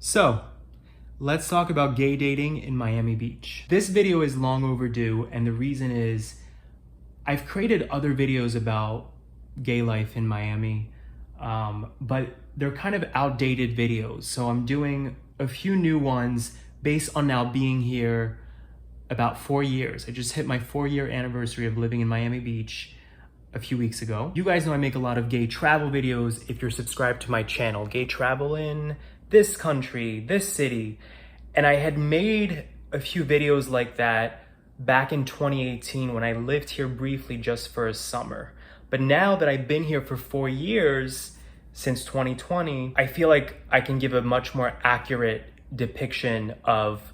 So, let's talk about gay dating in Miami Beach. This video is long overdue, and the reason is I've created other videos about gay life in Miami, but they're kind of outdated videos. So I'm doing a few new ones based on now being here about 4 years. I just hit my 4-year anniversary of living in Miami Beach a few weeks ago. You guys know I make a lot of gay travel videos if you're subscribed to my channel, gay travel in this country, this city. And I had made a few videos like that back in 2018 when I lived here briefly just for a summer. But now that I've been here for 4 years, since 2020, I feel like I can give a much more accurate depiction of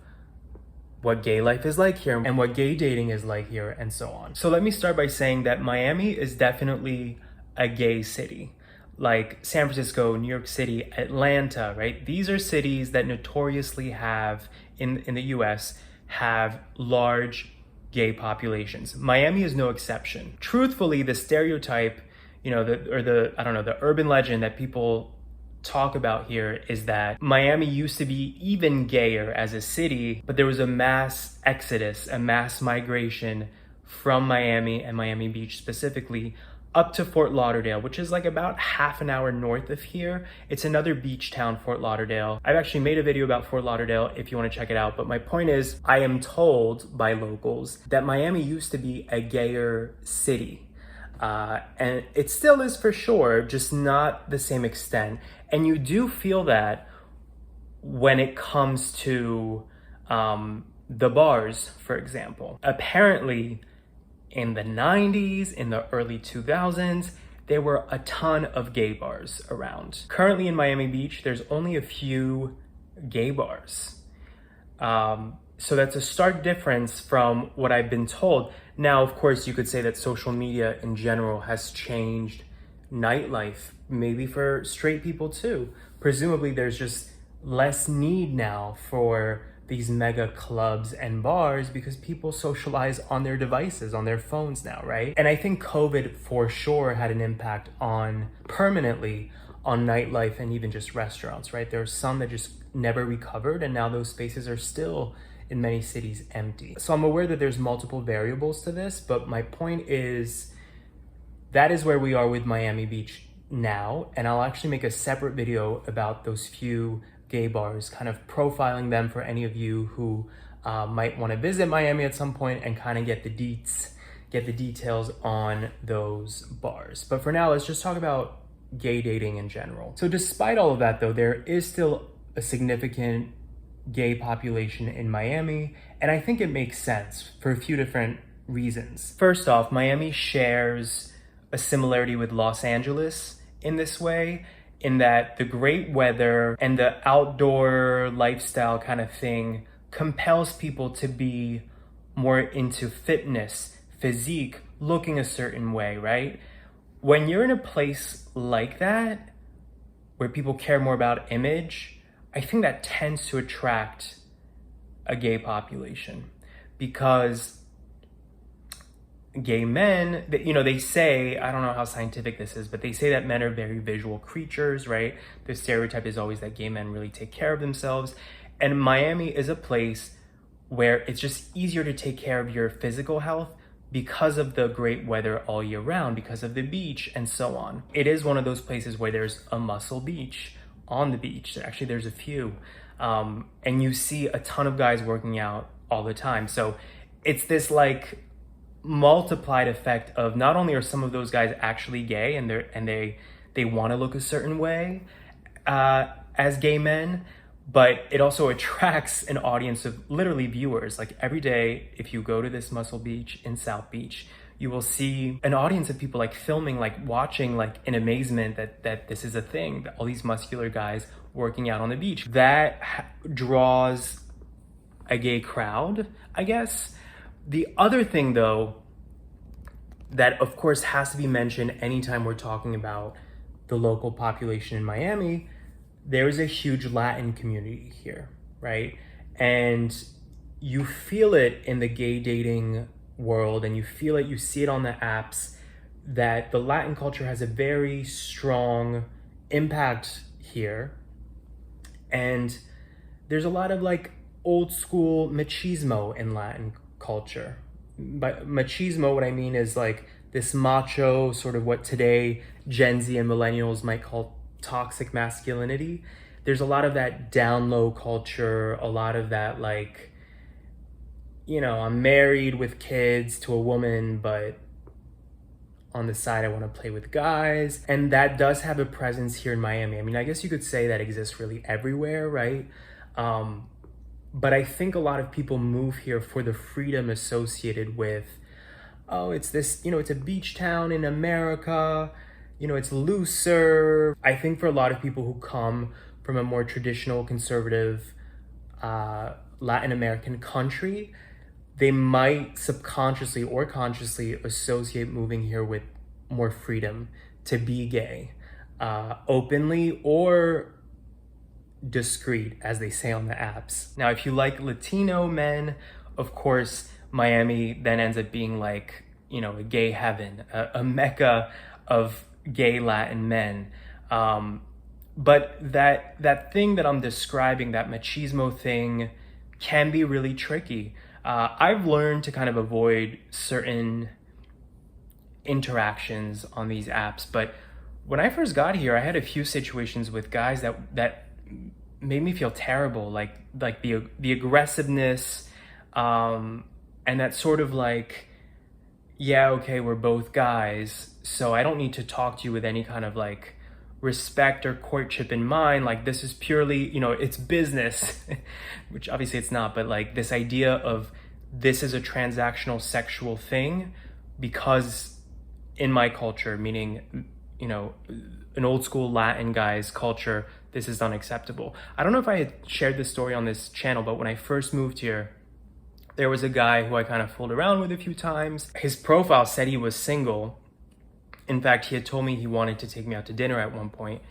what gay life is like here and what gay dating is like here and so on. So let me start by saying that Miami is definitely a gay city. Like San Francisco, New York City, Atlanta, right? These are cities that notoriously have, in the US, have large gay populations. Miami is no exception. Truthfully, the stereotype, the urban legend that people talk about here is that Miami used to be even gayer as a city, but there was a mass exodus, a mass migration from Miami and Miami Beach specifically up to Fort Lauderdale, which is like about half an hour north of here. It's another beach town, Fort Lauderdale. I've actually made a video about Fort Lauderdale if you want to check it out, but my point is, I am told by locals that Miami used to be a gayer city. And it still is for sure, just not the same extent. And you do feel that when it comes to the bars, for example. Apparently, in the 90s, in the early 2000s, there were a ton of gay bars around. Currently in Miami Beach, there's only a few gay bars. So that's a stark difference from what I've been told. Now, of course, you could say that social media in general has changed nightlife, maybe for straight people too. Presumably there's just less need now for these mega clubs and bars because people socialize on their devices, on their phones now, right? And I think COVID for sure had an impact permanently on nightlife and even just restaurants, right? There are some that just never recovered, and now those spaces are still in many cities empty. So I'm aware that there's multiple variables to this, but my point is that is where we are with Miami Beach now. And I'll actually make a separate video about those few gay bars, kind of profiling them for any of you who might want to visit Miami at some point and kind of get the details on those bars. But for now, let's just talk about gay dating in general. So despite all of that though, there is still a significant gay population in Miami, and I think it makes sense for a few different reasons. First off, Miami shares a similarity with Los Angeles in this way, in that the great weather and the outdoor lifestyle kind of thing compels people to be more into fitness, physique, looking a certain way, right? When you're in a place like that, where people care more about image, I think that tends to attract a gay population, because gay men, they say, I don't know how scientific this is, but they say that men are very visual creatures, right? The stereotype is always that gay men really take care of themselves. And Miami is a place where it's just easier to take care of your physical health because of the great weather all year round, because of the beach and so on. It is one of those places where there's a muscle beach on the beach. Actually, there's a few. And you see a ton of guys working out all the time. So it's this like multiplied effect of not only are some of those guys actually gay and they want to look a certain way as gay men, but it also attracts an audience of literally viewers. Like every day, if you go to this Muscle Beach in South Beach, you will see an audience of people like filming, like watching, like in amazement that this is a thing, that all these muscular guys working out on the beach. That draws a gay crowd, I guess. The other thing though, that of course has to be mentioned anytime we're talking about the local population in Miami, there is a huge Latin community here, right? And you feel it in the gay dating world, and you see it on the apps, that the Latin culture has a very strong impact here. And there's a lot of like old school machismo in Latin culture. By machismo, what I mean is like this macho, sort of what today Gen Z and millennials might call toxic masculinity. There's a lot of that down low culture, a lot of that like, you know, I'm married with kids to a woman, but on the side I want to play with guys. And that does have a presence here in Miami. I mean, I guess you could say that exists really everywhere, right? But I think a lot of people move here for the freedom associated with, oh, it's this, you know, it's a beach town in America, you know, it's looser. I think for a lot of people who come from a more traditional, conservative Latin American country, they might subconsciously or consciously associate moving here with more freedom to be gay, openly or discreet, as they say on the apps. Now, if you like Latino men, of course, Miami then ends up being like, you know, a gay heaven, a mecca of gay Latin men. But that thing that I'm describing, that machismo thing, can be really tricky. I've learned to kind of avoid certain interactions on these apps, but when I first got here, I had a few situations with guys that made me feel terrible, like the aggressiveness, and that sort of like, yeah, okay, we're both guys, so I don't need to talk to you with any kind of like respect or courtship in mind. Like, this is purely, you know, it's business, which obviously it's not, but like this idea of this is a transactional sexual thing, because in my culture, meaning, you know, an old school Latin guy's culture, this is unacceptable. I don't know if I had shared this story on this channel, but when I first moved here, there was a guy who I kind of fooled around with a few times. His profile said he was single. In fact, he had told me he wanted to take me out to dinner at one point.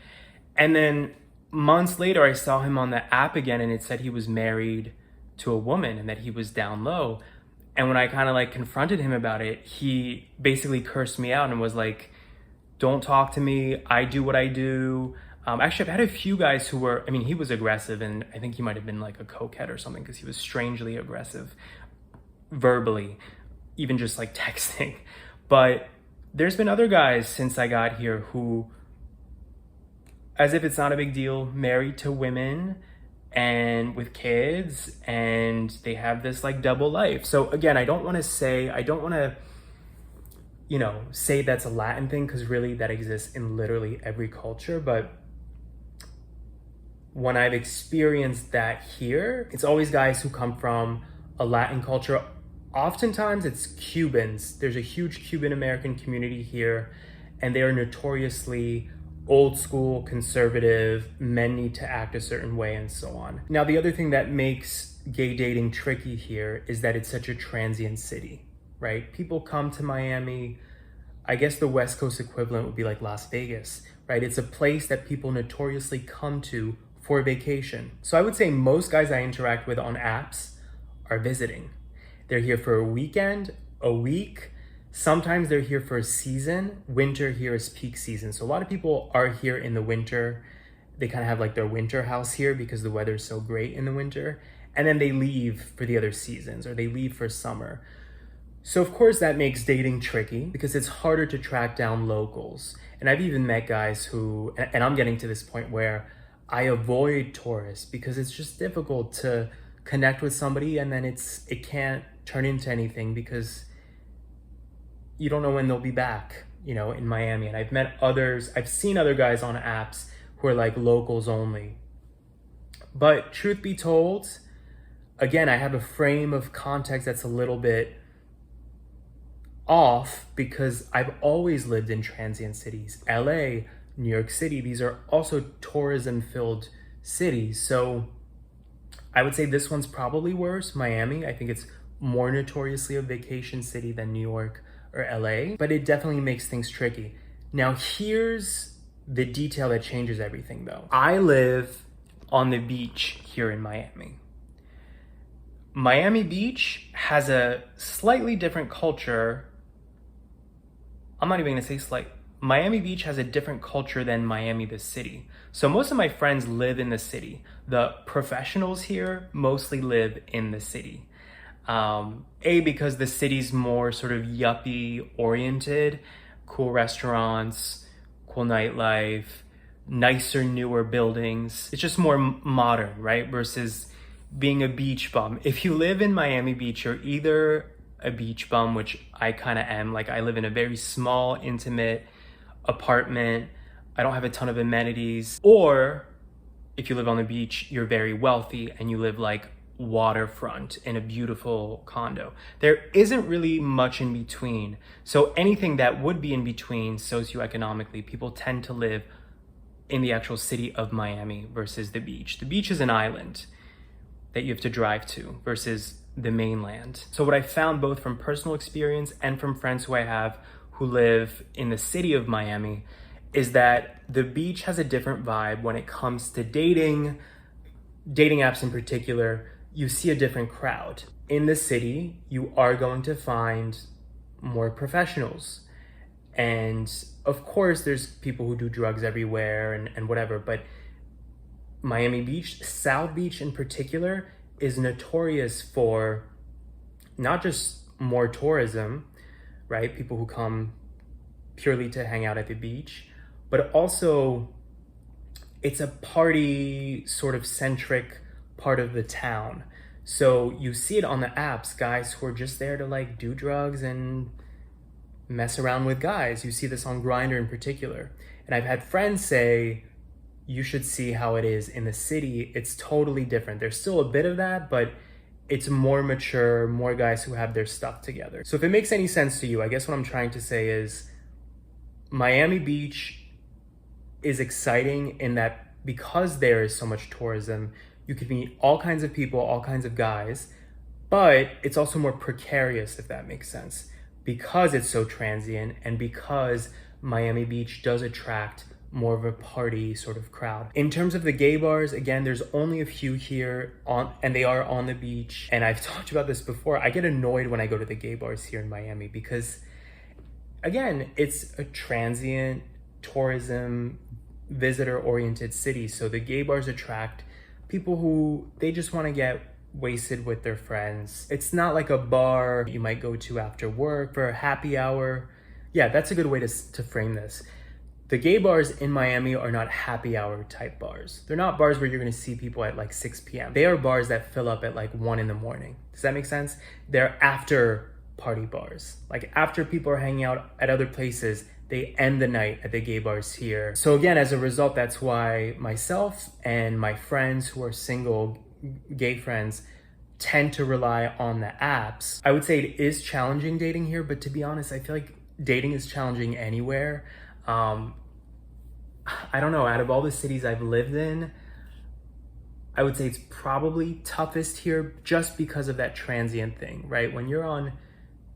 And then months later, I saw him on the app again, and it said he was married to a woman and that he was down low. And when I kind of like confronted him about it, he basically cursed me out and was like, don't talk to me. I do what I do. Actually, I've had a few guys who were, I mean, he was aggressive, and I think he might have been like a cokehead or something, because he was strangely aggressive verbally, even just like texting. But there's been other guys since I got here who, as if it's not a big deal, married to women and with kids, and they have this like double life. So again, I don't want to, you know, say that's a Latin thing, because really that exists in literally every culture. But when I've experienced that here, it's always guys who come from a Latin culture. Oftentimes it's Cubans. There's a huge Cuban American community here, and they are notoriously old school, conservative, men need to act a certain way, and so on. Now, the other thing that makes gay dating tricky here is that it's such a transient city, right? People come to Miami. I guess the West Coast equivalent would be like Las Vegas, right? It's a place that people notoriously come to for vacation. So I would say most guys I interact with on apps are visiting. They're here for a weekend, a week. Sometimes they're here for a season. Winter here is peak season. So a lot of people are here in the winter. They kind of have like their winter house here because the weather is so great in the winter. And then they leave for the other seasons, or they leave for summer. So of course that makes dating tricky, because it's harder to track down locals. And I've even met guys who, and I'm getting to this point where I avoid tourists because it's just difficult to connect with somebody, and then it can't turn into anything because you don't know when they'll be back, you know, in Miami. And I've seen other guys on apps who are like locals only. But truth be told, again, I have a frame of context that's a little bit off, because I've always lived in transient cities. LA, New York City, these are also tourism-filled cities. So I would say this one's probably worse. Miami, I think it's more notoriously a vacation city than New York or LA, but it definitely makes things tricky. Now, here's the detail that changes everything though. I live on the beach here in Miami. Miami Beach has a slightly different culture. I'm not even gonna say slight. Miami Beach has a different culture than Miami the city. So most of my friends live in the city, the professionals here mostly live in the city. Because the city's more sort of yuppie oriented, cool restaurants, cool nightlife, nicer, newer buildings. It's just more modern, right? Versus being a beach bum. If you live in Miami Beach, you're either a beach bum, which I kind of am. Like, I live in a very small, intimate apartment. I don't have a ton of amenities. Or if you live on the beach, you're very wealthy and you live like waterfront in a beautiful condo. There isn't really much in between. So anything that would be in between socioeconomically, people tend to live in the actual city of Miami versus the beach. The beach is an island that you have to drive to versus the mainland. So what I found, both from personal experience and from friends who I have who live in the city of Miami, is that the beach has a different vibe when it comes to dating apps in particular. You see a different crowd. In the city, you are going to find more professionals. And of course, there's people who do drugs everywhere and whatever, but Miami Beach, South Beach in particular, is notorious for not just more tourism, right? People who come purely to hang out at the beach, but also it's a party sort of centric part of the town. So you see it on the apps, guys who are just there to like do drugs and mess around with guys. You see this on Grindr in particular. And I've had friends say, you should see how it is in the city. It's totally different. There's still a bit of that, but it's more mature, more guys who have their stuff together. So if it makes any sense to you, I guess what I'm trying to say is Miami Beach is exciting in that because there is so much tourism, you could meet all kinds of people, all kinds of guys, but it's also more precarious, if that makes sense, because it's so transient and because Miami Beach does attract more of a party sort of crowd. In terms of the gay bars, again, there's only a few here and they are on the beach. And I've talked about this before. I get annoyed when I go to the gay bars here in Miami because, again, it's a transient tourism visitor-oriented city. So the gay bars attract people who they just want to get wasted with their friends. It's not like a bar you might go to after work for a happy hour. Yeah, that's a good way to frame this. The gay bars in Miami are not happy hour type bars. They're not bars where you're gonna see people at like 6 p.m. They are bars that fill up at like 1 in the morning. Does that make sense? They're after party bars. Like after people are hanging out at other places, they end the night at the gay bars here. So again, as a result, that's why myself and my friends who are single, gay friends, tend to rely on the apps. I would say it is challenging dating here, but to be honest, I feel like dating is challenging anywhere. I don't know, out of all the cities I've lived in, I would say it's probably toughest here just because of that transient thing, right? When you're on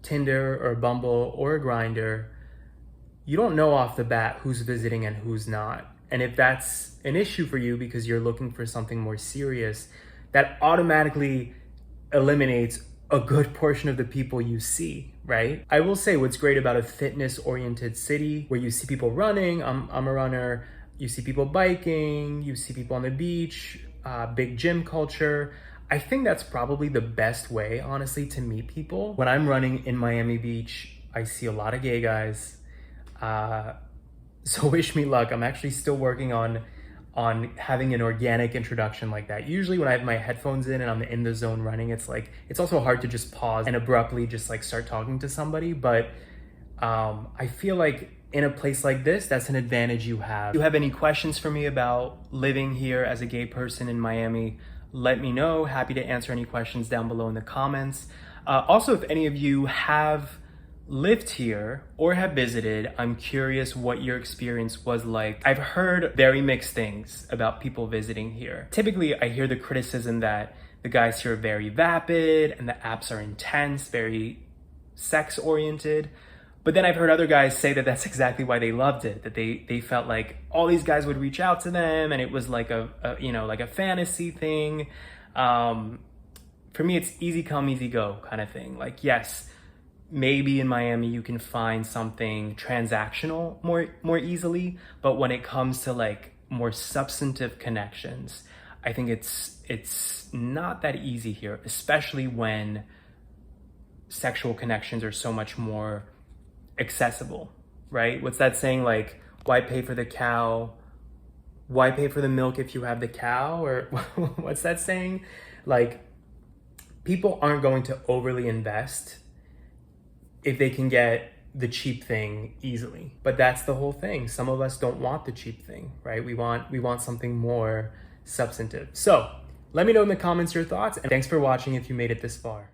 Tinder or Bumble or Grindr, you don't know off the bat who's visiting and who's not. And if that's an issue for you because you're looking for something more serious, that automatically eliminates a good portion of the people you see, right? I will say what's great about a fitness-oriented city where you see people running, I'm a runner, you see people biking, you see people on the beach, big gym culture. I think that's probably the best way, honestly, to meet people. When I'm running in Miami Beach, I see a lot of gay guys. So wish me luck. I'm actually still working on having an organic introduction like that. Usually when I have my headphones in and I'm in the zone running, it's also hard to just pause and abruptly just like start talking to somebody. But I feel like in a place like this, that's an advantage you have. If you have any questions for me about living here as a gay person in Miami, let me know. Happy to answer any questions down below in the comments. Also, if any of you have lived here or have visited, I'm curious what your experience was like. I've heard very mixed things about people visiting here. Typically, I hear the criticism that the guys here are very vapid and the apps are intense, very sex-oriented. But then I've heard other guys say that that's exactly why they loved it, that they felt like all these guys would reach out to them and it was like a fantasy thing. For me, it's easy come, easy go kind of thing. Like, yes, maybe in Miami you can find something transactional more easily, but when it comes to like more substantive connections, I think it's not that easy here, especially when sexual connections are so much more accessible, right? What's that saying, like, why pay for the cow? Why pay for the milk if you have the cow? Or what's that saying? Like, people aren't going to overly invest if they can get the cheap thing easily. But that's the whole thing. Some of us don't want the cheap thing, right? We want something more substantive. So let me know in the comments your thoughts, and thanks for watching if you made it this far.